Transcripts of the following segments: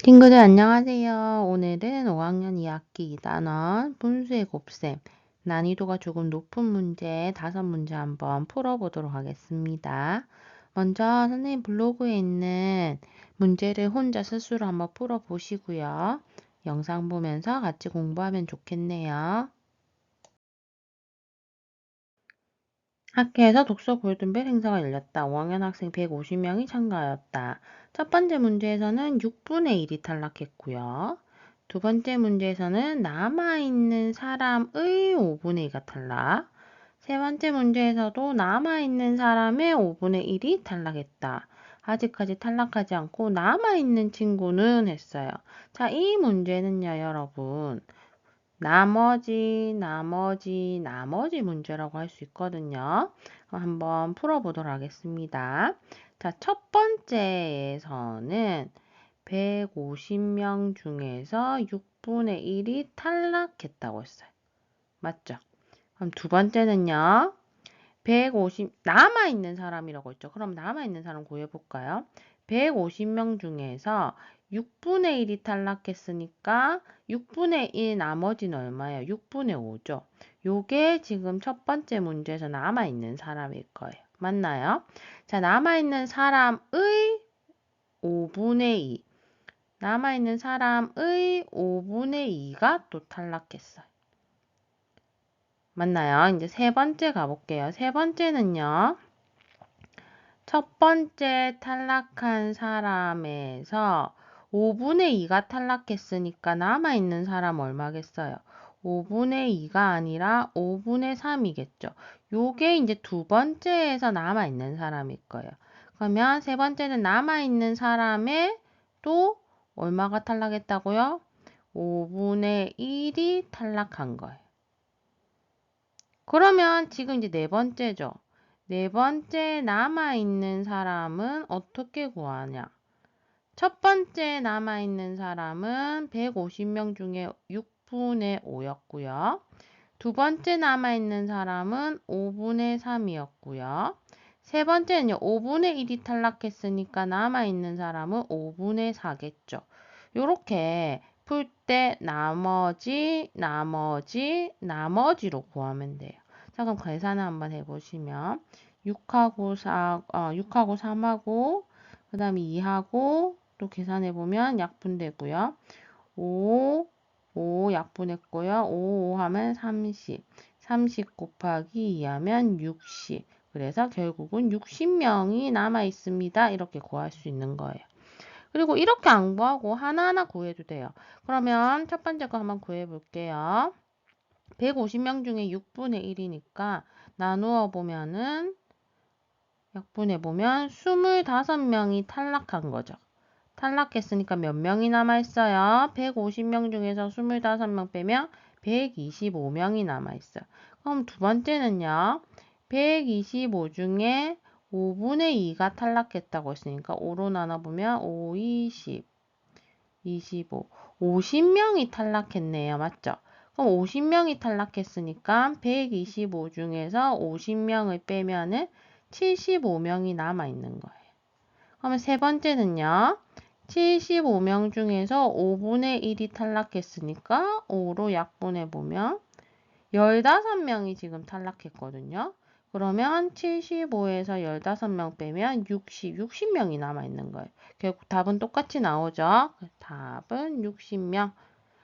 친구들 안녕하세요. 오늘은 5학년 2학기 2단원 분수의 곱셈 난이도가 조금 높은 문제 5문제 한번 풀어보도록 하겠습니다. 먼저 선생님 블로그에 있는 문제를 혼자 스스로 한번 풀어보시고요. 영상 보면서 같이 공부하면 좋겠네요. 학교에서 독서 골든벨 행사가 열렸다. 5학년 학생 150명이 참가하였다. 첫 번째 문제에서는 6분의 1이 탈락했고요. 두 번째 문제에서는 남아있는 사람의 5분의 2가 탈락. 세 번째 문제에서도 남아있는 사람의 5분의 1이 탈락했다. 아직까지 탈락하지 않고 남아있는 친구는 했어요. 자, 이 문제는요, 여러분. 나머지 문제라고 할 수 있거든요. 한번 풀어보도록 하겠습니다. 자, 첫 번째에서는 150명 중에서 6분의 1이 탈락했다고 했어요. 맞죠? 그럼 두 번째는요. 남아있는 사람이라고 했죠. 그럼 남아있는 사람 구해볼까요? 150명 중에서 6분의 1이 탈락했으니까 6분의 1 나머지는 얼마예요? 6분의 5죠. 요게 지금 첫 번째 문제에서 남아있는 사람일 거예요. 맞나요? 자, 남아있는 사람의 5분의 2. 남아있는 사람의 5분의 2가 또 탈락했어요. 맞나요? 이제 세 번째 가볼게요. 세 번째는요. 첫 번째 탈락한 사람에서 5분의 2가 탈락했으니까 남아있는 사람 얼마겠어요? 5분의 2가 아니라 5분의 3이겠죠. 요게 이제 두 번째에서 남아있는 사람일 거예요. 그러면 세 번째는 남아있는 사람의 또 얼마가 탈락했다고요? 5분의 1이 탈락한 거예요. 그러면 지금 이제 네 번째죠. 네 번째 남아있는 사람은 어떻게 구하냐? 첫 번째 남아있는 사람은 150명 중에 6분의 5였고요. 두 번째 남아있는 사람은 5분의 3이었고요. 세 번째는요, 5분의 1이 탈락했으니까 남아있는 사람은 5분의 4겠죠. 요렇게 풀 때 나머지로 구하면 돼요. 자, 그럼 계산을 한번 해보시면 6하고 3하고 그 다음에 2하고 또 계산해보면 약분되고요. 5 약분했고요. 5 하면 30. 30 곱하기 2 하면 60. 그래서 결국은 60명이 남아 있습니다. 이렇게 구할 수 있는 거예요. 그리고 이렇게 안 구하고 하나하나 구해도 돼요. 그러면 첫 번째 거 한번 구해 볼게요. 150명 중에 6분의 1이니까 나누어 보면은 약분해 보면 25명이 탈락한 거죠. 탈락했으니까 몇 명이 남아있어요? 150명 중에서 25명 빼면 125명이 남아있어요. 그럼 두 번째는요. 125 중에 5분의 2가 탈락했다고 했으니까 5로 나눠보면 5, 20, 25, 50명이 탈락했네요. 맞죠? 그럼 50명이 탈락했으니까 125 중에서 50명을 빼면은 75명이 남아있는 거예요. 그러면 세 번째는요. 75명 중에서 5분의 1이 탈락했으니까 5로 약분해보면 15명이 지금 탈락했거든요. 그러면 75에서 15명 빼면 60명이 남아있는 거예요. 결국 답은 똑같이 나오죠. 답은 60명.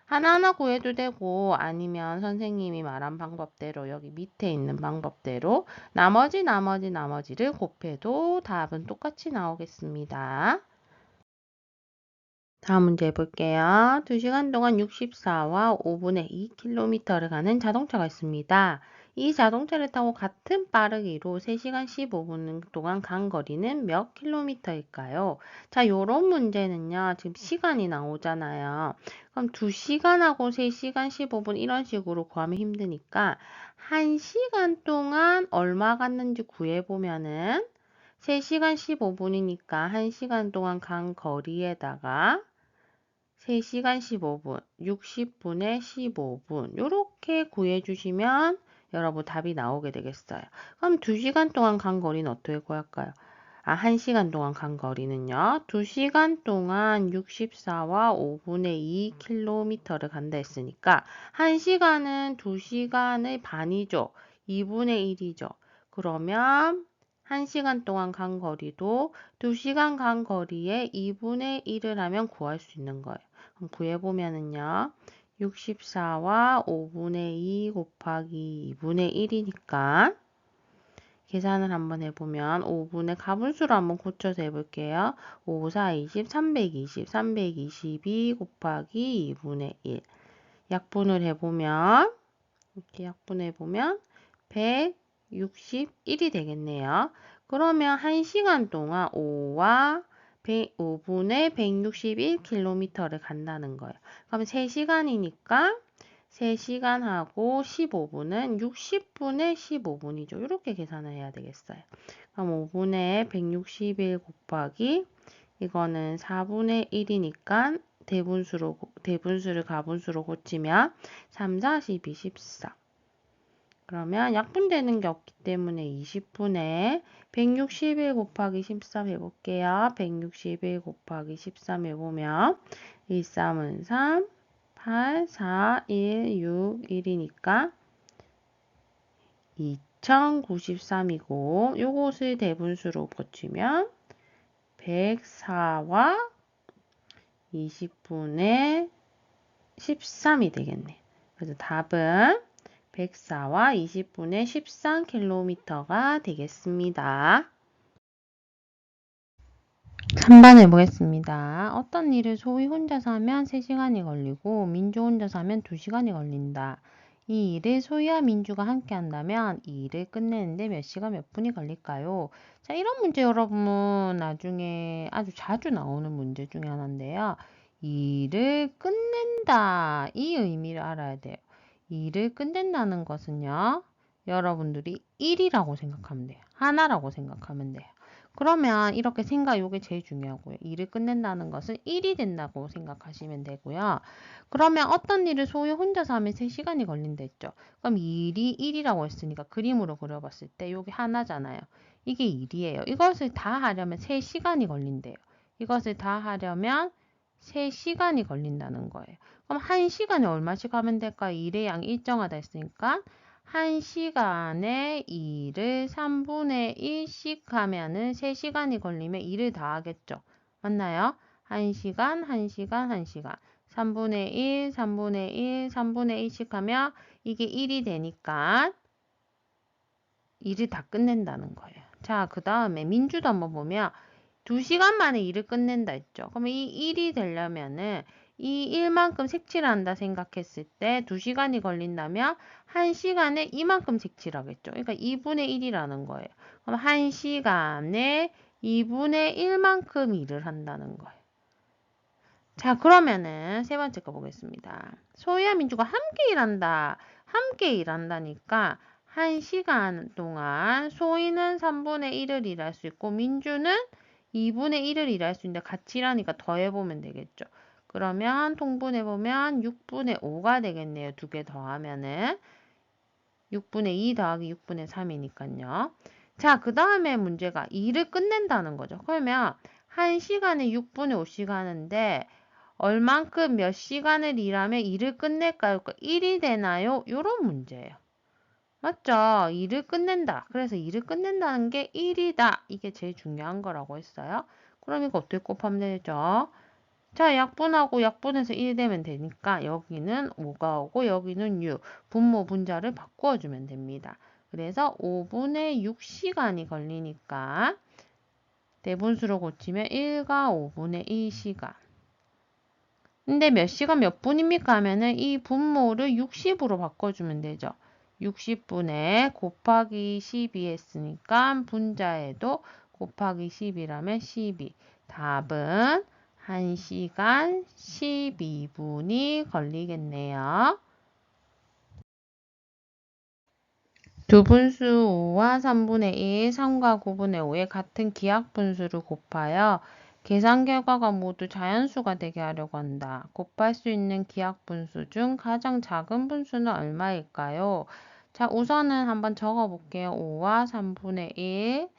하나하나 구해도 되고 아니면 선생님이 말한 방법대로 여기 밑에 있는 방법대로 나머지를 곱해도 답은 똑같이 나오겠습니다. 다음 문제 해볼게요. 2시간 동안 64와 5분의 2km를 가는 자동차가 있습니다. 이 자동차를 타고 같은 빠르기로 3시간 15분 동안 간 거리는 몇 킬로미터일까요? 자, 요런 문제는요. 지금 시간이 나오잖아요. 그럼 2시간하고 3시간 15분 이런 식으로 구하면 힘드니까 1시간 동안 얼마 갔는지 구해보면은 3시간 15분이니까 1시간 동안 간 거리에다가 3시간 15분, 60분에 15분 이렇게 구해주시면 여러분 답이 나오게 되겠어요. 그럼 2시간 동안 간 거리는 어떻게 구할까요? 1시간 동안 간 거리는요. 2시간 동안 64와 5분의 2km를 간다 했으니까 1시간은 2시간의 반이죠. 2분의 1이죠. 그러면 1시간 동안 간 거리도 2시간 간 거리에 2분의 1을 하면 구할 수 있는 거예요. 그럼 구해보면은요. 64와 5분의 2 곱하기 2분의 1이니까 계산을 한번 해보면 5분의 가분수로 한번 고쳐서 해볼게요. 5, 4, 20, 320, 322 곱하기 2분의 1. 약분을 해보면 이렇게 약분해보면 161이 되겠네요. 그러면 1시간 동안 5분의 161km를 간다는 거예요. 그럼 3시간이니까 3시간하고 15분은 60분의 15분이죠. 이렇게 계산을 해야 되겠어요. 그럼 5분의 161 곱하기 이거는 4분의 1이니까 대분수를 가분수로 고치면 3, 4, 12, 14. 그러면 약분되는 게 없기 때문에 20분의 161 곱하기 13 해볼게요. 161 곱하기 13 해보면 1, 3은 3, 8, 4, 1, 6, 1이니까 2093이고 요것을 대분수로 고치면 104와 20분의 13이 되겠네. 그래서 답은 104와 20분의 13km가 되겠습니다. 3번 해보겠습니다. 어떤 일을 소위 혼자서 하면 3시간이 걸리고 민주 혼자서 하면 2시간이 걸린다. 이 일을 소희와 민주가 함께 한다면 이 일을 끝내는데 몇 시간 몇 분이 걸릴까요? 자, 이런 문제 여러분 나중에 아주 자주 나오는 문제 중에 하나인데요. 이 일을 끝낸다. 이 의미를 알아야 돼요. 이 일을 끝낸다는 것은요. 여러분들이 1이라고 생각하면 돼요. 하나라고 생각하면 돼요. 그러면 이렇게 요게 제일 중요하고요. 일을 끝낸다는 것은 1이 된다고 생각하시면 되고요. 그러면 어떤 일을 소유 혼자서 하면 3시간이 걸린다 했죠. 그럼 일이 1이라고 했으니까 그림으로 그려봤을 때 요게 하나잖아요. 이게 1이에요. 이것을 다 하려면 3시간이 걸린대요. 이것을 다 하려면 3시간이 걸린다는 거예요. 그럼 1시간에 얼마씩 하면 될까요? 일의 양이 일정하다 했으니까 1시간에 2를 3분의 1씩 하면은 3시간이 걸리면 2를 다 하겠죠. 맞나요? 1시간, 1시간, 1시간. 3분의 1, 3분의 1, 3분의 1씩 하면 이게 1이 되니까 2를 다 끝낸다는 거예요. 자, 그 다음에 민주도 한번 보면 2시간 만에 일을 끝낸다 했죠. 그러면 이 1이 되려면은 이 1만큼 색칠을 한다 생각했을 때 2시간이 걸린다면 1시간에 이만큼 색칠하겠죠. 그러니까 2분의 1이라는 거예요. 그럼 1시간에 2분의 1만큼 일을 한다는 거예요. 자, 그러면은 세 번째 거 보겠습니다. 소희와 민주가 함께 일한다. 함께 일한다니까 1시간 동안 소희는 3분의 1을 일할 수 있고 민주는 2분의 1을 일할 수 있는데 같이 일하니까 더해보면 되겠죠. 그러면 통분해보면 6분의 5가 되겠네요. 두 개 더하면은 6분의 2 더하기 6분의 3이니까요. 자, 그 다음에 문제가 일을 끝낸다는 거죠. 그러면 1시간에 6분의 5씩 하는데 얼만큼 몇 시간을 일하면 일을 끝낼까요? 1이 되나요? 이런 문제예요. 맞죠? 일을 끝낸다. 그래서 일을 끝낸다는 게 1이다. 이게 제일 중요한 거라고 했어요. 그럼 이거 어떻게 곱하면 되죠? 자, 약분하고 약분해서 1 되면 되니까 여기는 5가 오고 여기는 6. 분모 분자를 바꾸어주면 됩니다. 그래서 5분의 6시간이 걸리니까 대분수로 고치면 1과 5분의 1시간. 근데 몇 시간 몇 분입니까 하면은 이 분모를 60으로 바꿔주면 되죠. 60분의 곱하기 12 했으니까 분자에도 곱하기 10이라면 12. 답은 1시간 12분이 걸리겠네요. 두분수 5와 3분의 1, 3과 9분의 5의 같은 기하분수를 곱하여 계산 결과가 모두 자연수가 되게 하려고 한다. 곱할 수 있는 기하분수 중 가장 작은 분수는 얼마일까요? 자, 우선은 한번 적어 볼게요. 5와 3분의 1,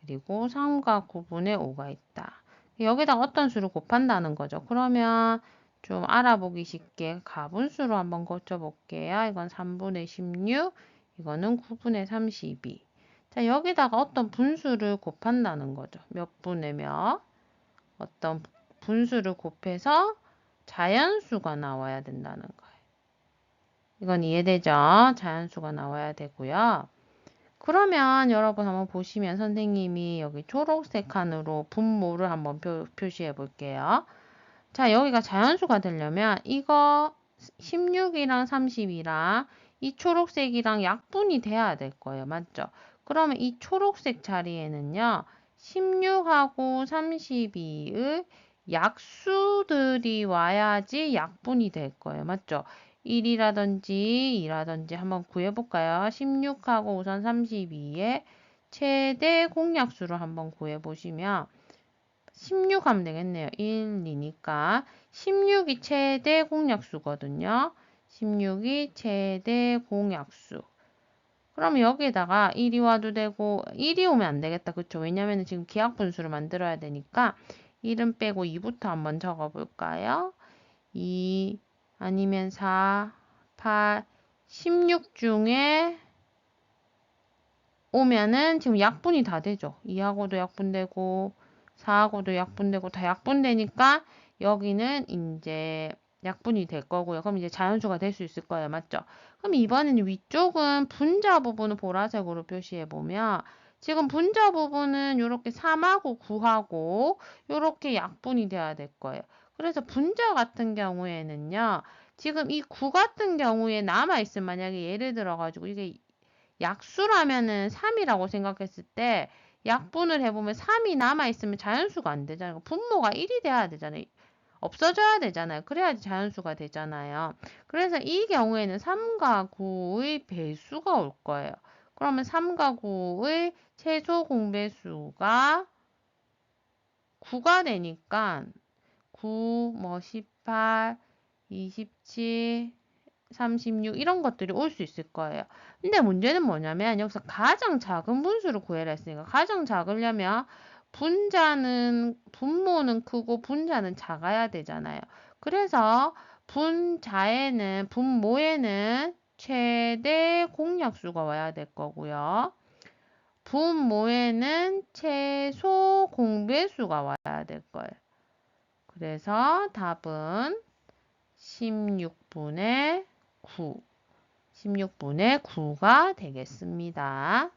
그리고 3과 9분의 5가 있다. 여기다가 어떤 수를 곱한다는 거죠. 그러면 좀 알아보기 쉽게 가분수로 한번 고쳐볼게요. 이건 3분의 16, 이거는 9분의 32. 자, 여기다가 어떤 분수를 곱한다는 거죠. 몇 분의 몇, 어떤 분수를 곱해서 자연수가 나와야 된다는 거예요. 이건 이해되죠? 자연수가 나와야 되고요. 그러면 여러분 한번 보시면 선생님이 여기 초록색 칸으로 분모를 한번 표시해 볼게요. 자, 여기가 자연수가 되려면 이거 16이랑 30이랑 이 초록색이랑 약분이 돼야 될 거예요. 맞죠? 그러면 이 초록색 자리에는요. 16하고 32의 약수들이 와야지 약분이 될 거예요. 맞죠? 1이라든지 2라든지 한번 구해볼까요? 16하고 우선 32의 최대 공약수를 한번 구해보시면 16 하면 되겠네요. 1, 2니까 16이 최대 공약수거든요. 16이 최대 공약수. 그럼 여기에다가 1이 와도 되고 1이 오면 안 되겠다. 그쵸? 왜냐면 지금 기하분수를 만들어야 되니까 1은 빼고 2부터 한번 적어볼까요? 2 아니면 4, 8, 16 중에 오면은 지금 약분이 다 되죠. 2하고도 약분되고 4하고도 약분되고 다 약분되니까 여기는 이제 약분이 될 거고요. 그럼 이제 자연수가 될 수 있을 거예요. 맞죠? 그럼 이번에는 위쪽은 분자 부분을 보라색으로 표시해 보면 지금 분자 부분은 이렇게 3하고 9하고 이렇게 약분이 돼야 될 거예요. 그래서 분자 같은 경우에는요. 지금 이 9 같은 경우에 남아있으면 만약에 예를 들어가지고 이게 약수라면은 3이라고 생각했을 때 약분을 해보면 3이 남아있으면 자연수가 안 되잖아요. 분모가 1이 돼야 되잖아요. 없어져야 되잖아요. 그래야지 자연수가 되잖아요. 그래서 이 경우에는 3과 9의 배수가 올 거예요. 그러면 3과 9의 최소 공배수가 9가 되니까 9, 18, 27, 36 이런 것들이 올 수 있을 거예요. 근데 문제는 뭐냐면 여기서 가장 작은 분수를 구해라 했으니까 가장 작으려면 분모는 크고 분자는 작아야 되잖아요. 그래서 분모에는 최대 공약수가 와야 될 거고요. 분모에는 최소 공배수가 와야 될 거예요. 그래서 답은 16분의 9. 16분의 9가 되겠습니다.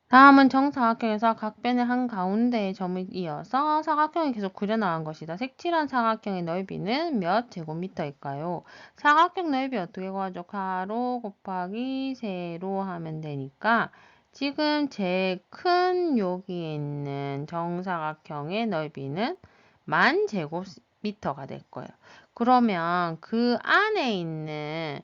다음은 정사각형에서 각변의 한가운데의 점을 이어서 사각형이 계속 그려나간 것이다. 색칠한 사각형의 넓이는 몇 제곱미터일까요? 사각형 넓이 어떻게 구하죠? 가로 곱하기 세로 하면 되니까 지금 제일 큰 여기에 있는 정사각형의 넓이는 10,000제곱미터가 될 거예요. 그러면 그 안에 있는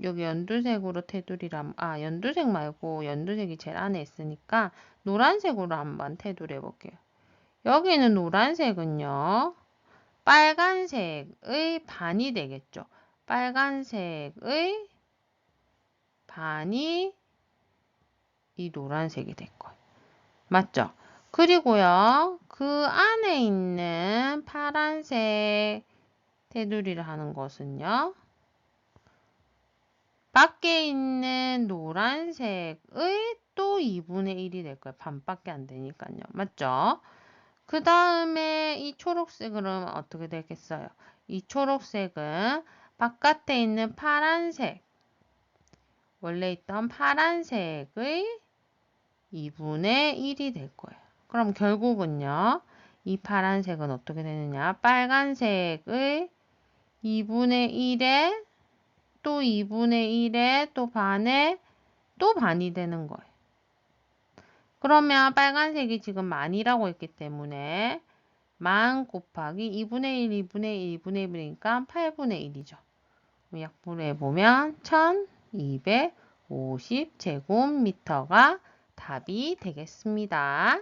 여기 연두색으로 테두리를 연두색 말고 연두색이 제일 안에 있으니까 노란색으로 한번 테두리 해볼게요. 여기는 노란색은요. 빨간색의 반이 되겠죠. 빨간색의 반이 이 노란색이 될 거예요. 맞죠? 그리고요. 그 안에 있는 파란색 테두리를 하는 것은요. 밖에 있는 노란색의 또 2분의 1이 될 거예요. 반밖에 안 되니까요. 맞죠? 그 다음에 이 초록색은 어떻게 되겠어요? 이 초록색은 바깥에 있는 파란색, 원래 있던 파란색의 2분의 1이 될 거예요. 그럼 결국은요. 이 파란색은 어떻게 되느냐? 빨간색의 2분의 1에 또 2분의 1에 또 반에 또 반이 되는 거예요. 그러면 빨간색이 지금 만이라고 했기 때문에 만 곱하기 2분의 1, 2분의 1, 2분의 1이니까 8분의 1이죠. 약분해보면 1250제곱미터가 답이 되겠습니다.